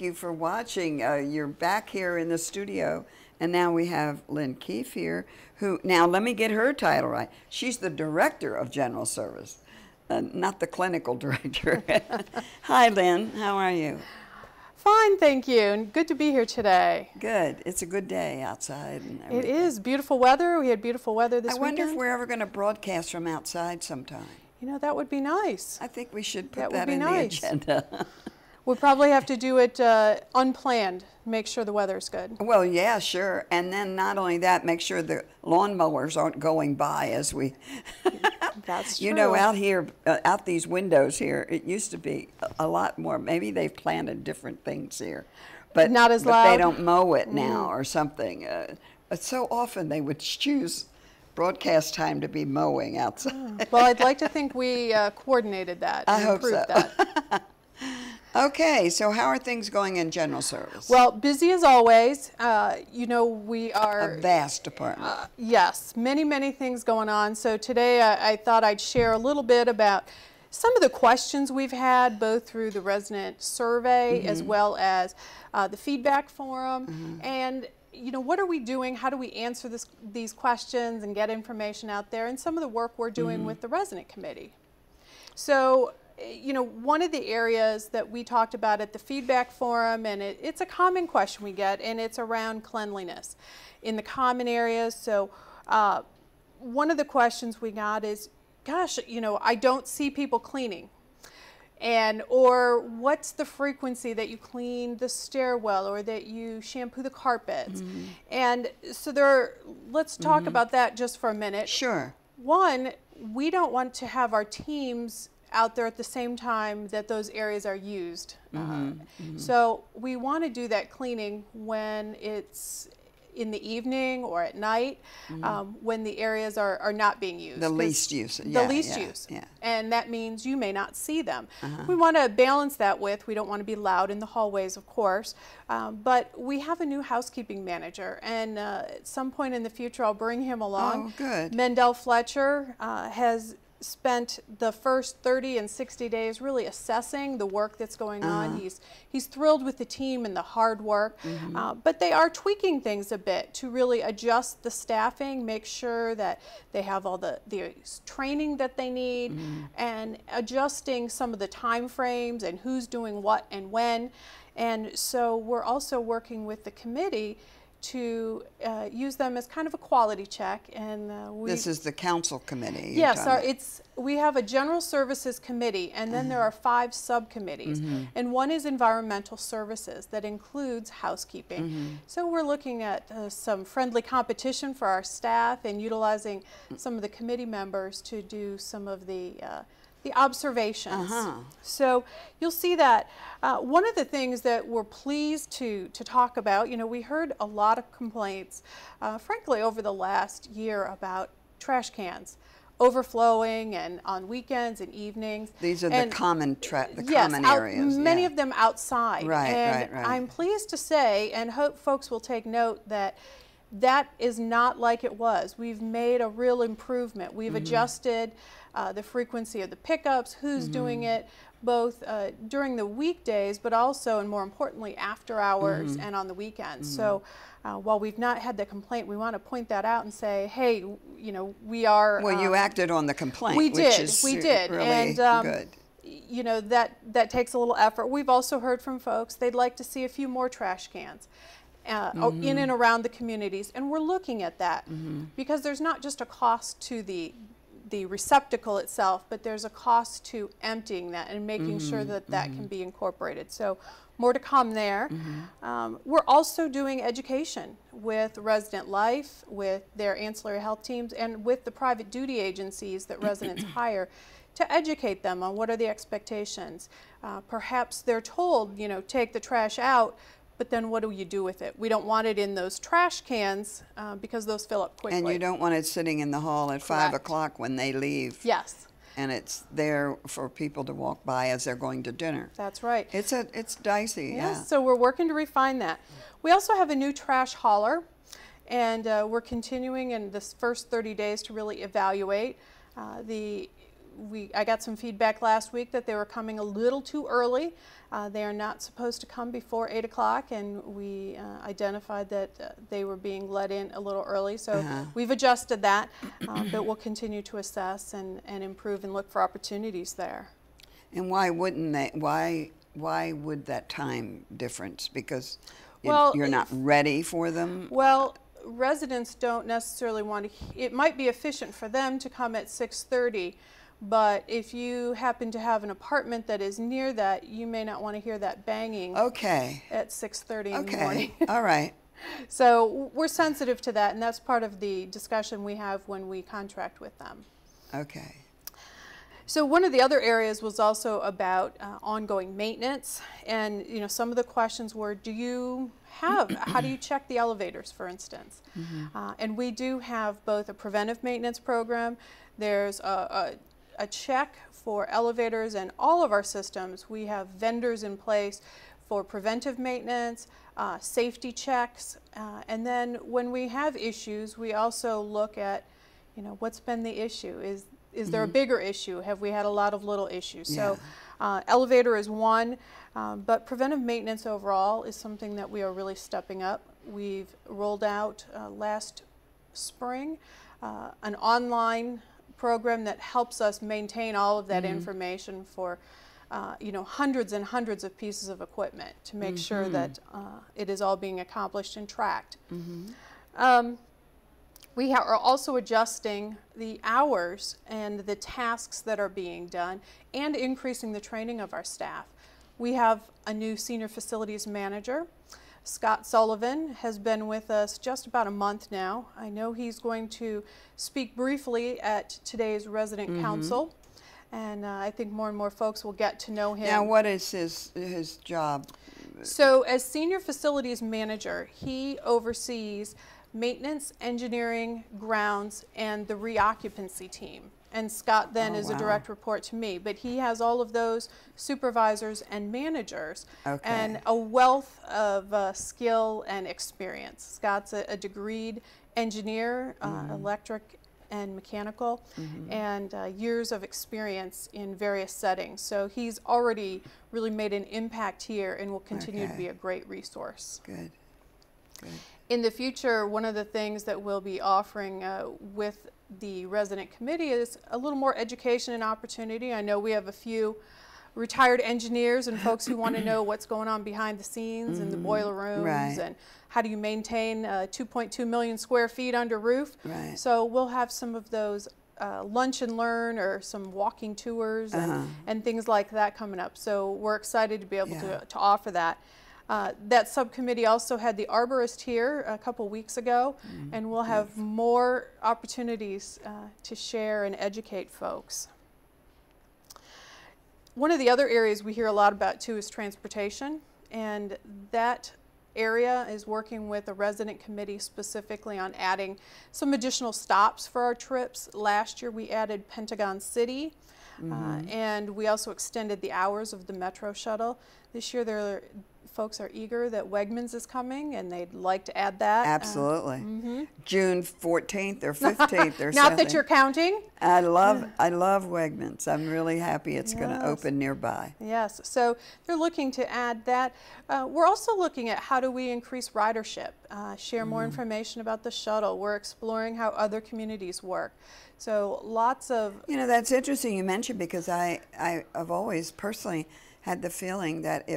you for watching. You're back here in the studio, and now we have Lynn Keefe here, who, now let me get her title right. She's the Director of General Service, not the Clinical Director. Hi, Lynn. How are you? Fine, thank you, and good to be here today. Good. It's a good day outside. And everything. It is beautiful weather. We had beautiful weather this weekend. I wonder if we're ever going to broadcast from outside sometime. You know, that would be nice. I think we should put that in the agenda. We'll probably have to do it unplanned, make sure the weather's good. Well, yeah, sure. And then not only that, make sure the lawnmowers aren't going by as we... That's true. You know, out here, out these windows here, it used to be a lot more. Maybe they've planted different things here. But not as loud. They don't mow it now or something. So often they would choose broadcast time to be mowing outside. Well, I'd like to think we coordinated that and improved that. Okay, so how are things going in General Service? Well, busy as always. You know, we are... A vast department. Yes, many, many things going on. So today I thought I'd share a little bit about some of the questions we've had, both through the resident survey as well as the feedback forum. And, you know, what are we doing? How do we answer these questions and get information out there? And some of the work we're doing with the resident committee. So, you know, one of the areas that we talked about at the feedback forum, and it's a common question we get, and it's around cleanliness in the common areas. So one of the questions we got is, gosh, you know, I don't see people cleaning. Or what's the frequency that you clean the stairwell or that you shampoo the carpets? And so let's talk about that just for a minute. Sure. One, we don't want to have our teams out there at the same time that those areas are used. So we want to do that cleaning when it's in the evening or at night, when the areas are not being used. The least use. The least use. And that means you may not see them. We want to balance that with, we don't want to be loud in the hallways, of course, but we have a new housekeeping manager, and at some point in the future I'll bring him along. Oh, good. Mendel Fletcher has spent the first 30 and 60 days really assessing the work that's going on. He's thrilled with the team and the hard work, but they are tweaking things a bit to really adjust the staffing, make sure that they have all the training that they need, and adjusting some of the time frames and who's doing what and when. And so we're also working with the committee to use them as kind of a quality check, and this is the council committee. Yes, we have a general services committee, and then there are 5 subcommittees, and one is environmental services that includes housekeeping. So we're looking at some friendly competition for our staff and utilizing some of the committee members to do some of the observations. So you'll see that one of the things that we're pleased to talk about, you know, we heard a lot of complaints, frankly, over the last year about trash cans overflowing and on weekends and evenings. These are the common areas. Many of them outside. Right. I'm pleased to say, and hope folks will take note, that that is not like it was. We've made a real improvement. We've adjusted the frequency of the pickups, who's doing it, both during the weekdays, but also, and more importantly, after hours and on the weekends. So while we've not had the complaint, we want to point that out and say, hey, you know, we are... Well, you acted on the complaint, we which is really good. You know, that takes a little effort. We've also heard from folks, they'd like to see a few more trash cans in and around the communities, and we're looking at that because there's not just a cost to the receptacle itself, but there's a cost to emptying that and making sure that that can be incorporated. So more to come there. We're also doing education with Resident Life, with their ancillary health teams, and with the private duty agencies that residents hire to educate them on what are the expectations. Perhaps they're told, you know, take the trash out, but then what do you do with it? We don't want it in those trash cans because those fill up quickly. And you don't want it sitting in the hall at 5 o'clock when they leave. Yes. And it's there for people to walk by as they're going to dinner. That's right. It's dicey, yes, so we're working to refine that. We also have a new trash hauler, and we're continuing in this first 30 days to really evaluate. I got some feedback last week that they were coming a little too early. They are not supposed to come before 8 o'clock, and we identified that they were being let in a little early. So we've adjusted that, but we'll continue to assess and improve and look for opportunities there. And why wouldn't they? Why would that time difference? Because you're not ready for them? Well, residents don't necessarily want to, it might be efficient for them to come at 6:30, but if you happen to have an apartment that is near that, you may not want to hear that banging at 6:30 in the morning. All right. So we're sensitive to that, and that's part of the discussion we have when we contract with them. Okay. So one of the other areas was also about ongoing maintenance, and some of the questions were, how do you check the elevators, for instance? And we do have both a preventive maintenance program. There's a check for elevators and all of our systems. We have vendors in place for preventive maintenance, safety checks, and then when we have issues, we also look at, what's been the issue? Is there a bigger issue? Have we had a lot of little issues? So elevator is one, but preventive maintenance overall is something that we are really stepping up. We've rolled out last spring an online program that helps us maintain all of that information for hundreds and hundreds of pieces of equipment to make sure that it is all being accomplished and tracked. We are also adjusting the hours and the tasks that are being done and increasing the training of our staff. We have a new senior facilities manager. Scott Sullivan has been with us just about a month now. I know he's going to speak briefly at today's resident council, and I think more and more folks will get to know him. Now, what is his job? So as senior facilities manager, he oversees maintenance, engineering, grounds, and the reoccupancy team. And Scott then is a direct report to me, but he has all of those supervisors and managers and a wealth of skill and experience. Scott's a degreed engineer, electric and mechanical, and years of experience in various settings. So he's already really made an impact here and will continue to be a great resource. Good. Good. In the future, one of the things that we'll be offering with the resident committee is a little more education and opportunity. I know we have a few retired engineers and folks who want to know what's going on behind the scenes in the boiler rooms and how do you maintain 2.2 million square feet under roof. So we'll have some of those lunch and learn or some walking tours and things like that coming up. So we're excited to be able to offer that. That subcommittee also had the arborist here a couple weeks ago, and we'll have more opportunities to share and educate folks. One of the other areas we hear a lot about too is transportation, and that area is working with a resident committee specifically on adding some additional stops for our trips. Last year we added Pentagon City, and we also extended the hours of the Metro shuttle. This year folks are eager that Wegmans is coming, and they'd like to add that. Absolutely. June 14th or 15th or something. Not that you're counting. I love Wegmans. I'm really happy it's going to open nearby. Yes, so they're looking to add that. We're also looking at how do we increase ridership, share more information about the shuttle. We're exploring how other communities work. So lots of... that's interesting you mentioned, because I've always personally had the feeling that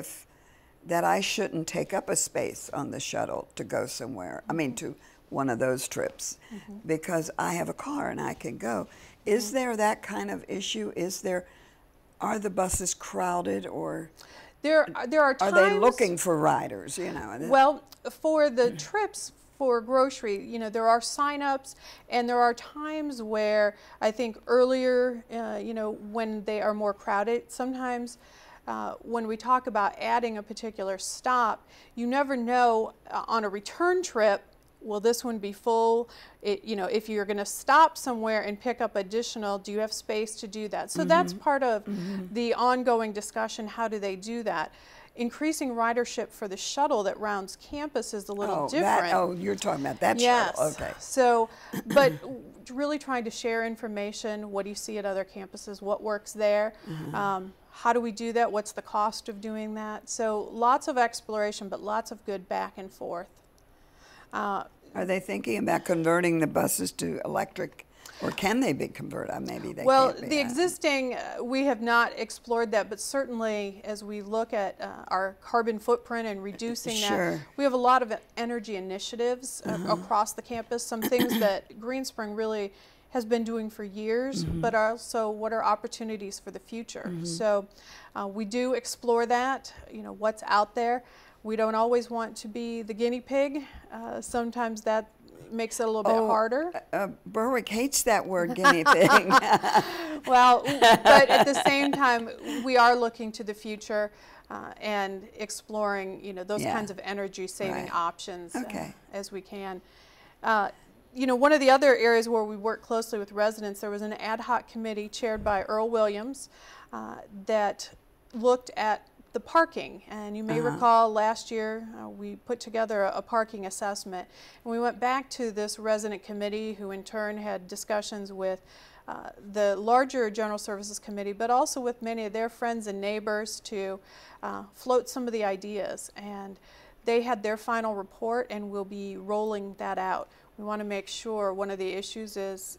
that I shouldn't take up a space on the shuttle to go somewhere. I mean, to one of those trips, because I have a car and I can go. Is there that kind of issue? Are the buses crowded, or there are times, are they looking for riders? Well, for the trips for grocery, there are sign-ups, and there are times where I think earlier, when they are more crowded, sometimes. When we talk about adding a particular stop, you never know on a return trip, will this one be full? If you're going to stop somewhere and pick up additional, do you have space to do that? So that's part of the ongoing discussion. How do they do that? increasing ridership for the shuttle that rounds campus is a little different. Oh, you're talking about that yes. shuttle. Okay. So, but really trying to share information. What do you see at other campuses? What works there? How do we do that? What's the cost of doing that? So lots of exploration, but lots of good back and forth. Are they thinking about converting the buses to electric, or can they be converted? Maybe they well, can't be. The existing, we have not explored that, but certainly as we look at our carbon footprint and reducing that, we have a lot of energy initiatives across the campus, some things that Green Spring really has been doing for years, but also what are opportunities for the future. So we do explore that, you know, what's out there. We don't always want to be the guinea pig. Sometimes that makes it a little bit harder. Berwick hates that word, guinea pig. Well, but at the same time, we are looking to the future and exploring, you know, those kinds of energy-saving options as we can. You know, one of the other areas where we work closely with residents, there was an ad hoc committee chaired by Earl Williams that looked at the parking. And you may recall last year we put together a parking assessment. And we went back to this resident committee who in turn had discussions with the larger General Services Committee, but also with many of their friends and neighbors to float some of the ideas. And they had their final report and we'll be rolling that out. We want to make sure one of the issues is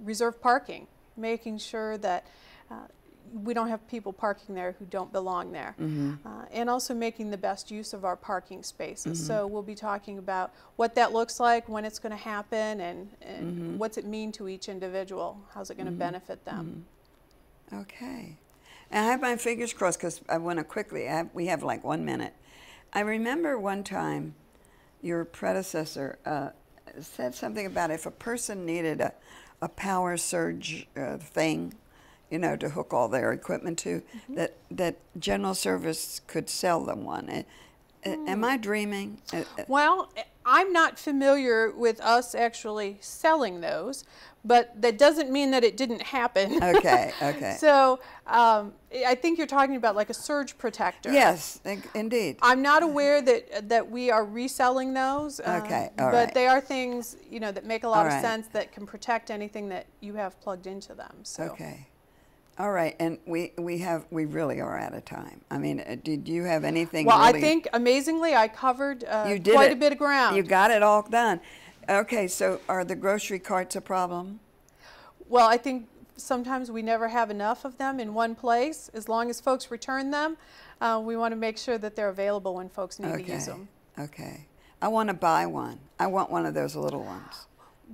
reserve parking, making sure that we don't have people parking there who don't belong there, and also making the best use of our parking spaces. So we'll be talking about what that looks like, when it's going to happen, and what's it mean to each individual, how's it going to benefit them. Okay. And I have my fingers crossed because I want to quickly, we have like 1 minute. I remember one time your predecessor said something about if a person needed a power surge thing, you know, to hook all their equipment to, that General Service could sell them one. Am I dreaming? Well, I'm not familiar with us actually selling those, but that doesn't mean that it didn't happen. Okay, okay. So I think you're talking about like a surge protector. Yes, indeed. I'm not aware that we are reselling those. Okay, all but right. they are things, you know, that make a lot of sense, that can protect anything that you have plugged into them. So. Okay. All right, and we really are out of time. I mean, did you have anything? Well, really? I think amazingly I covered quite a bit of ground. You got it all done. Okay, so are the grocery carts a problem? Well, I think sometimes we never have enough of them in one place. As long as folks return them, we want to make sure that they're available when folks need to use them. Okay. I want to buy one. I want one of those little ones.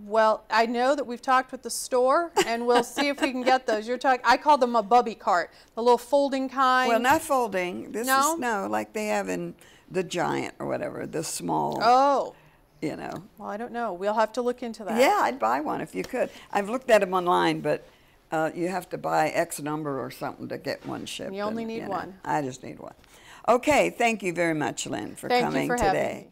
Well, I know that we've talked with the store, and we'll see if we can get those. I call them a bubby cart, the little folding kind. Well, not folding. This is, no, like they have in the Giant or whatever, the small. Oh. You know. Well, I don't know. We'll have to look into that. Yeah, I'd buy one if you could. I've looked at them online, but you have to buy X number or something to get one shipped. You only need one. I just need one. Okay, thank you very much, Lynn, for coming today. Thank you for having me.